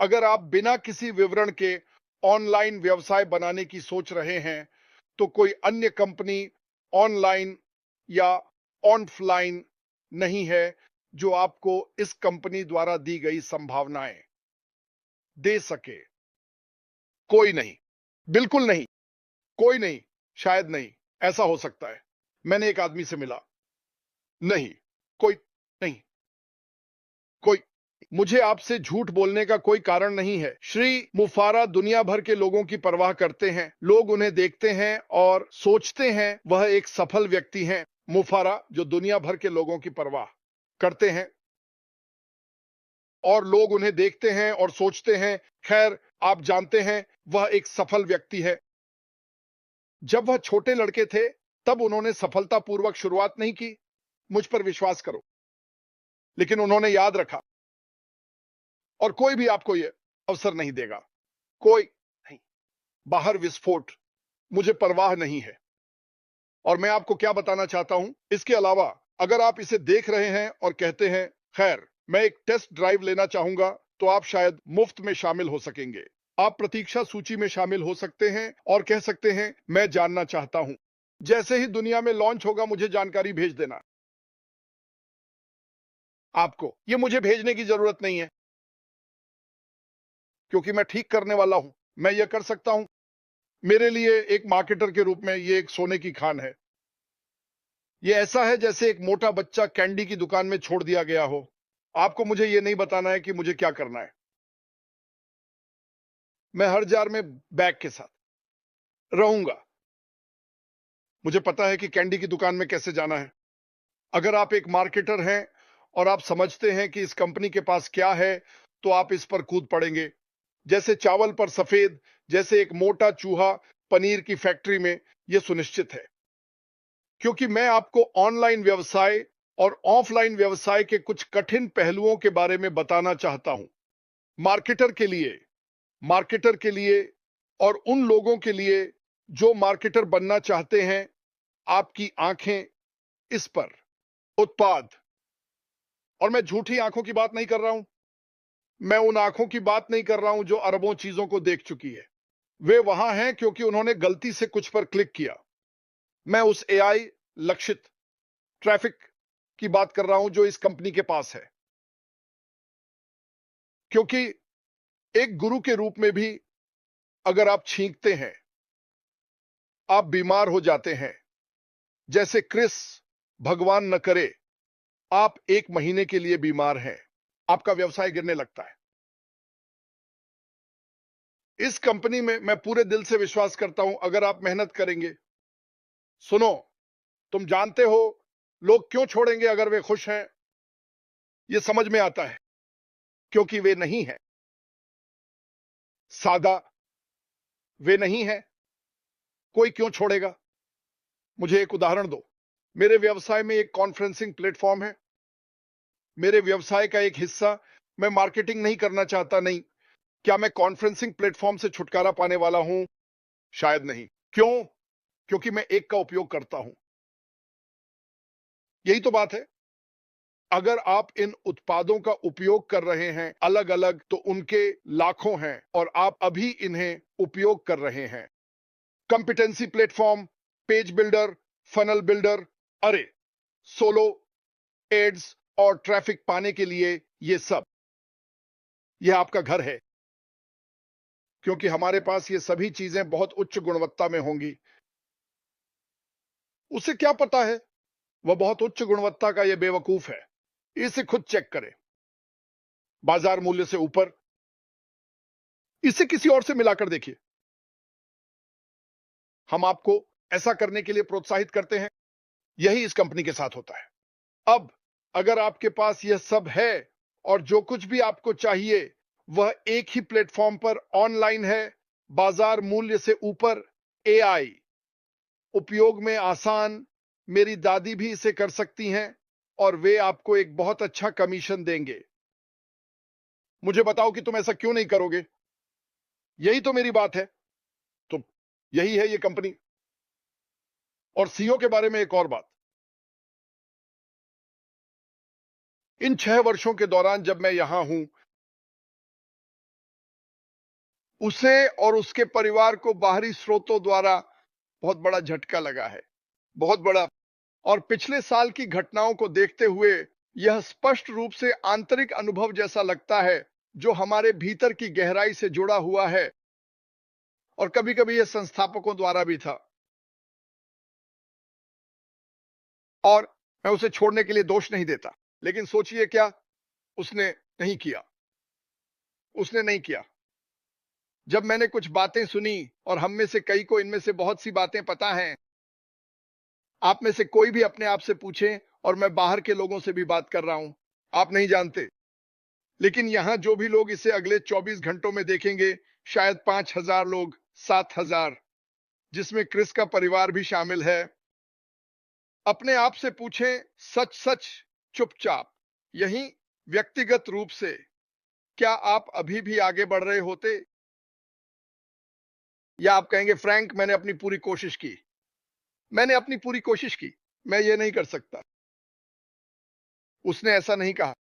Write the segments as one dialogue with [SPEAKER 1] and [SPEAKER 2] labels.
[SPEAKER 1] अगर आप बिना किसी विवरण के ऑनलाइन व्यवसाय बनाने की सोच रहे हैं, तो कोई अन्य कंपनी ऑनलाइन या ऑफलाइन नहीं है जो आपको इस कंपनी द्वारा दी गई संभावनाएं दे सके। कोई नहीं, बिल्कुल नहीं, कोई नहीं, शायद नहीं, ऐसा हो सकता है। मैंने एक आदमी से मिला, नहीं, कोई नहीं, कोई मुझे आपसे झूठ बोलने का कोई कारण नहीं है। श्री मुफारा दुनिया भर के लोगों की परवाह करते हैं। लोग उन्हें देखते हैं और सोचते हैं वह एक सफल व्यक्ति हैं। मुफारा जो दुनिया भर के लोगों की परवाह करते हैं और लोग उन्हें देखते हैं और सोचते हैं, खैर आप जानते हैं वह एक सफल व्यक्ति है। जब वह छोटे लड़के थे तब उन्होंने सफलतापूर्वक शुरुआत नहीं की, मुझ पर विश्वास करो, लेकिन उन्होंने याद रखा और कोई भी आपको यह अवसर नहीं देगा, कोई नहीं। बाहर विस्फोट, मुझे परवाह नहीं है। और मैं आपको क्या बताना चाहता हूं, इसके अलावा अगर आप इसे देख रहे हैं और कहते हैं खैर मैं एक टेस्ट ड्राइव लेना चाहूंगा, तो आप शायद मुफ्त में शामिल हो सकेंगे। आप प्रतीक्षा सूची में शामिल हो सकते हैं और कह सकते हैं मैं जानना चाहता हूं, जैसे ही दुनिया में लॉन्च होगा मुझे जानकारी भेज देना। आपको यह मुझे भेजने की जरूरत नहीं है, क्योंकि मैं ठीक करने वाला हूं। मैं यह कर सकता हूं। मेरे लिए एक मार्केटर के रूप में यह एक सोने की खान है। यह ऐसा है जैसे एक मोटा बच्चा कैंडी की दुकान में छोड़ दिया गया हो। आपको मुझे यह नहीं बताना है कि मुझे क्या करना है। मैं हर जार में बैग के साथ रहूंगा। मुझे पता है कि कैंडी की दुकान में कैसे जाना है। अगर आप एक मार्केटर हैं और आप समझते हैं कि इस कंपनी के पास क्या है, तो आप इस पर कूद पड़ेंगे। जैसे चावल पर सफेद, जैसे एक मोटा चूहा पनीर की फैक्ट्री में, यह सुनिश्चित है। क्योंकि मैं आपको ऑनलाइन व्यवसाय और ऑफलाइन व्यवसाय के कुछ कठिन पहलुओं के बारे में बताना चाहता हूं। मार्केटर के लिए, मार्केटर के लिए और उन लोगों के लिए जो मार्केटर बनना चाहते हैं, आपकी आंखें इस पर उत्पाद, और मैं झूठी आंखों की बात नहीं कर रहा हूं। मैं उन आंखों की बात नहीं कर रहा हूं जो अरबों चीजों को देख चुकी है। वे वहां हैं क्योंकि उन्होंने गलती से कुछ पर क्लिक किया। मैं उस एआई लक्षित ट्रैफिक की बात कर रहा हूं जो इस कंपनी के पास है। क्योंकि एक गुरु के रूप में भी अगर आप छींकते हैं, आप बीमार हो जाते हैं। जैसे क्रिस, भगवान न करे, आप 1 महीने के लिए बीमार हैं, आपका व्यवसाय गिरने लगता है। इस कंपनी में मैं पूरे दिल से विश्वास करता हूं अगर आप मेहनत करेंगे। सुनो, तुम जानते हो लोग क्यों छोड़ेंगे अगर वे खुश हैं? यह समझ में आता है, क्योंकि वे नहीं हैं सादा। वे नहीं हैं। कोई क्यों छोड़ेगा? मुझे एक उदाहरण दो। मेरे व्यवसाय में एक कॉन्फ्रेंसिंग प्लेटफॉर्म है। मेरे व्यवसाय का एक हिस्सा, मैं मार्केटिंग नहीं करना चाहता, नहीं। क्या मैं कॉन्फ्रेंसिंग प्लेटफॉर्म से छुटकारा पाने वाला हूं? शायद नहीं। क्यों? क्योंकि मैं एक का उपयोग करता हूं। यही तो बात है। अगर आप इन उत्पादों का उपयोग कर रहे हैं अलग अलग, तो उनके लाखों हैं और आप अभी इन्हें उपयोग कर रहे हैं। Competency platform, page builder, funnel builder, अरे सोलो एड्स और ट्रैफिक पाने के लिए ये सब, यह आपका घर है। क्योंकि हमारे पास ये सभी चीजें बहुत उच्च गुणवत्ता में होंगी। उसे क्या पता है वह बहुत उच्च गुणवत्ता का यह बेवकूफ है। इसे खुद चेक करें। बाजार मूल्य से ऊपर। इसे किसी और से मिलाकर देखिए। हम आपको ऐसा करने के लिए प्रोत्साहित करते हैं। यही इस कंपनी के साथ होता है। अब अगर आपके पास यह सब है और जो कुछ भी आपको चाहिए वह एक ही प्लेटफॉर्म पर ऑनलाइन है, बाजार मूल्य से ऊपर, एआई, उपयोग में आसान, मेरी दादी भी इसे कर सकती हैं और वे आपको एक बहुत अच्छा कमीशन देंगे। मुझे बताओ कि तुम ऐसा क्यों नहीं करोगे? यही तो मेरी बात है। तो यही है ये कंपनी। और सीईओ के बारे में एक और बात। इन 6 वर्षों के दौरान जब मैं यहां हूं, उसे और उसके परिवार को बाहरी स्रोतों द्वारा बहुत बड़ा झटका लगा है, बहुत बड़ा। और पिछले साल की घटनाओं को देखते हुए यह स्पष्ट रूप से आंतरिक अनुभव जैसा लगता है, जो हमारे भीतर की गहराई से जुड़ा हुआ है, और कभी-कभी यह संस्थापकों द्वारा भी था। और मैं उसे छोड़ने के लिए दोष नहीं देता, लेकिन सोचिए क्या उसने नहीं किया। उसने नहीं किया। जब मैंने कुछ बातें सुनी, और हम में से कई को इनमें से बहुत सी बातें पता हैं, आप में से कोई भी अपने आप से पूछे, और मैं बाहर के लोगों से भी बात कर रहा हूं, आप नहीं जानते, लेकिन यहां जो भी लोग इसे अगले 24 घंटों में देखेंगे, शायद 5,000 लोग, 7,000, जिसमें क्रिस का परिवार भी शामिल है, अपने आप से पूछें सच सच, चुपचाप, यही व्यक्तिगत रूप से, क्या आप अभी भी आगे बढ़ रहे होते? या आप कहेंगे फ्रैंक, मैंने अपनी पूरी कोशिश की, मैंने अपनी पूरी कोशिश की, मैं ये नहीं कर सकता। उसने ऐसा नहीं कहा।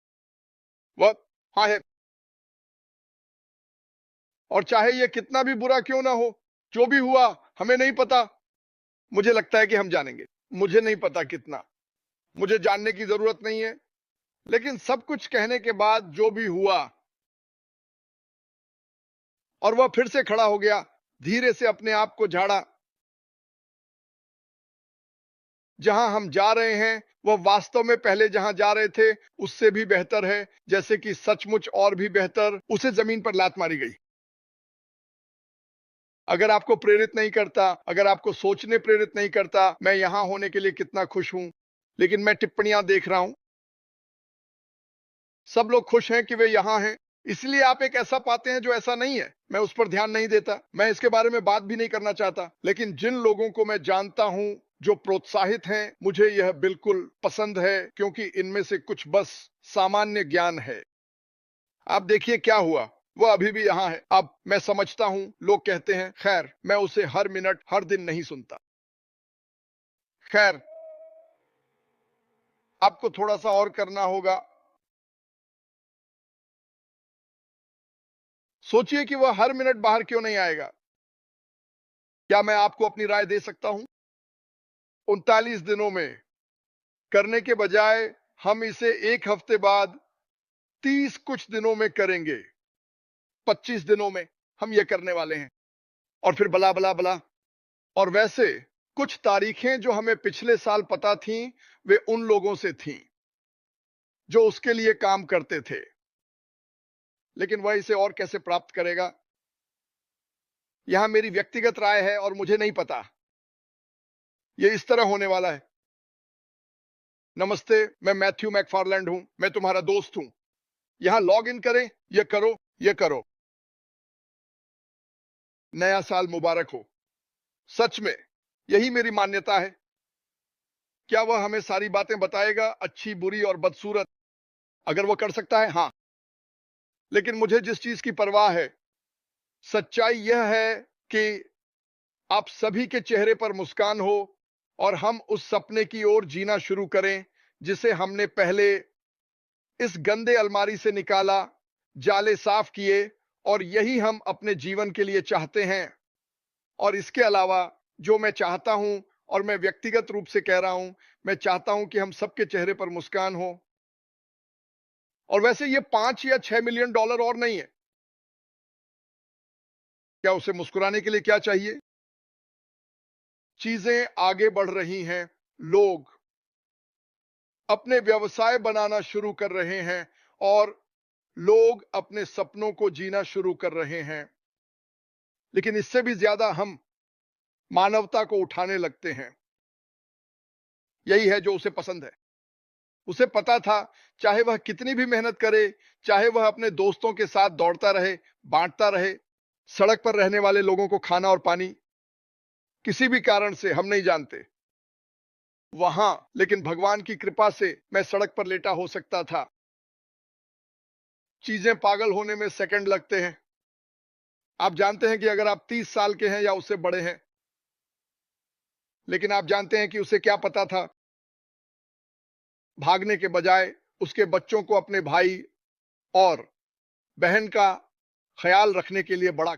[SPEAKER 1] वह हाँ है, और चाहे ये कितना भी बुरा क्यों ना हो, जो भी हुआ हमें नहीं पता। मुझे लगता है कि हम जानेंगे। मुझे नहीं पता कितना, मुझे जानने की जरूरत नहीं है, लेकिन सब कुछ कहने के बाद जो भी हुआ, और वह फिर से खड़ा हो गया, धीरे से अपने आप को झाड़ा। जहां हम जा रहे हैं वह वास्तव में पहले जहां जा रहे थे उससे भी बेहतर है, जैसे कि सचमुच और भी बेहतर। उसे जमीन पर लात मारी गई। अगर आपको प्रेरित नहीं करता, अगर आपको सोचने प्रेरित नहीं करता मैं यहां होने के लिए कितना खुश हूं, लेकिन मैं टिप्पणियां देख रहा हूं, सब लोग खुश हैं कि वे यहां हैं, इसलिए आप एक ऐसा पाते हैं जो ऐसा नहीं है। मैं उस पर ध्यान नहीं देता, मैं इसके बारे में बात भी नहीं करना चाहता, लेकिन जिन लोगों को मैं जानता हूं जो प्रोत्साहित हैं, मुझे यह बिल्कुल पसंद है, क्योंकि इनमें से कुछ बस सामान्य ज्ञान है। आप देखिए क्या हुआ, वह अभी भी यहां है। अब मैं समझता हूं, लोग कहते हैं, खैर मैं उसे हर मिनट हर दिन नहीं सुनता। खैर, आपको थोड़ा सा और करना होगा। सोचिए कि वह हर मिनट बाहर क्यों नहीं आएगा। क्या मैं आपको अपनी राय दे सकता हूं? 39 दिनों में करने के बजाय हम इसे एक हफ्ते बाद 30 कुछ दिनों में करेंगे। 25 दिनों में हम ये करने वाले हैं, और फिर बला बला बला। और वैसे कुछ तारीखें जो हमें पिछले साल पता थीं, वे उन लोगों से थीं जो उसके लिए काम करते थे, लेकिन वह इसे और कैसे प्राप्त करेगा? यहां मेरी व्यक्तिगत राय है, और मुझे नहीं पता। ये इस तरह होने वाला है। नमस्ते, मैं मैथ्यू मैकफारलैंड हूं, मैं तुम्हारा दोस्त हूं। यहां लॉग इन करें, ये करो, ये करो। नया साल मुबारक हो। सच में यही मेरी मान्यता है। क्या वह हमें सारी बातें बताएगा, अच्छी, बुरी और बदसूरत? अगर वह कर सकता है, हां। लेकिन मुझे जिस चीज की परवाह है, सच्चाई यह है कि आप सभी के चेहरे पर मुस्कान हो, और हम उस सपने की ओर जीना शुरू करें जिसे हमने पहले इस गंदे अलमारी से निकाला, जाले साफ किए, और यही हम अपने जीवन के लिए चाहते हैं। और इसके अलावा जो मैं चाहता हूं, और मैं व्यक्तिगत रूप से कह रहा हूं, मैं चाहता हूं कि हम सबके चेहरे पर मुस्कान हो। और वैसे ये 5 या 6 मिलियन डॉलर और नहीं है। क्या उसे मुस्कुराने के लिए क्या चाहिए? चीजें आगे बढ़ रही हैं, लोग अपने व्यवसाय बनाना शुरू कर रहे हैं, और लोग अपने सपनों को जीना शुरू कर रहे हैं, लेकिन इससे भी ज्यादा हम मानवता को उठाने लगते हैं। यही है जो उसे पसंद है। उसे पता था, चाहे वह कितनी भी मेहनत करे, चाहे वह अपने दोस्तों के साथ दौड़ता रहे, बांटता रहे, सड़क पर रहने वाले लोगों को खाना और पानी, किसी भी कारण से हम नहीं जानते वहां, लेकिन भगवान की कृपा से मैं सड़क पर लेटा हो सकता था। चीजें पागल होने में सेकंड लगते हैं। आप जानते हैं कि अगर आप 30 साल के हैं या उससे बड़े हैं, लेकिन आप जानते हैं कि उसे क्या पता था? भागने के बजाय उसके बच्चों को अपने भाई और बहन का ख्याल रखने के लिए बड़ा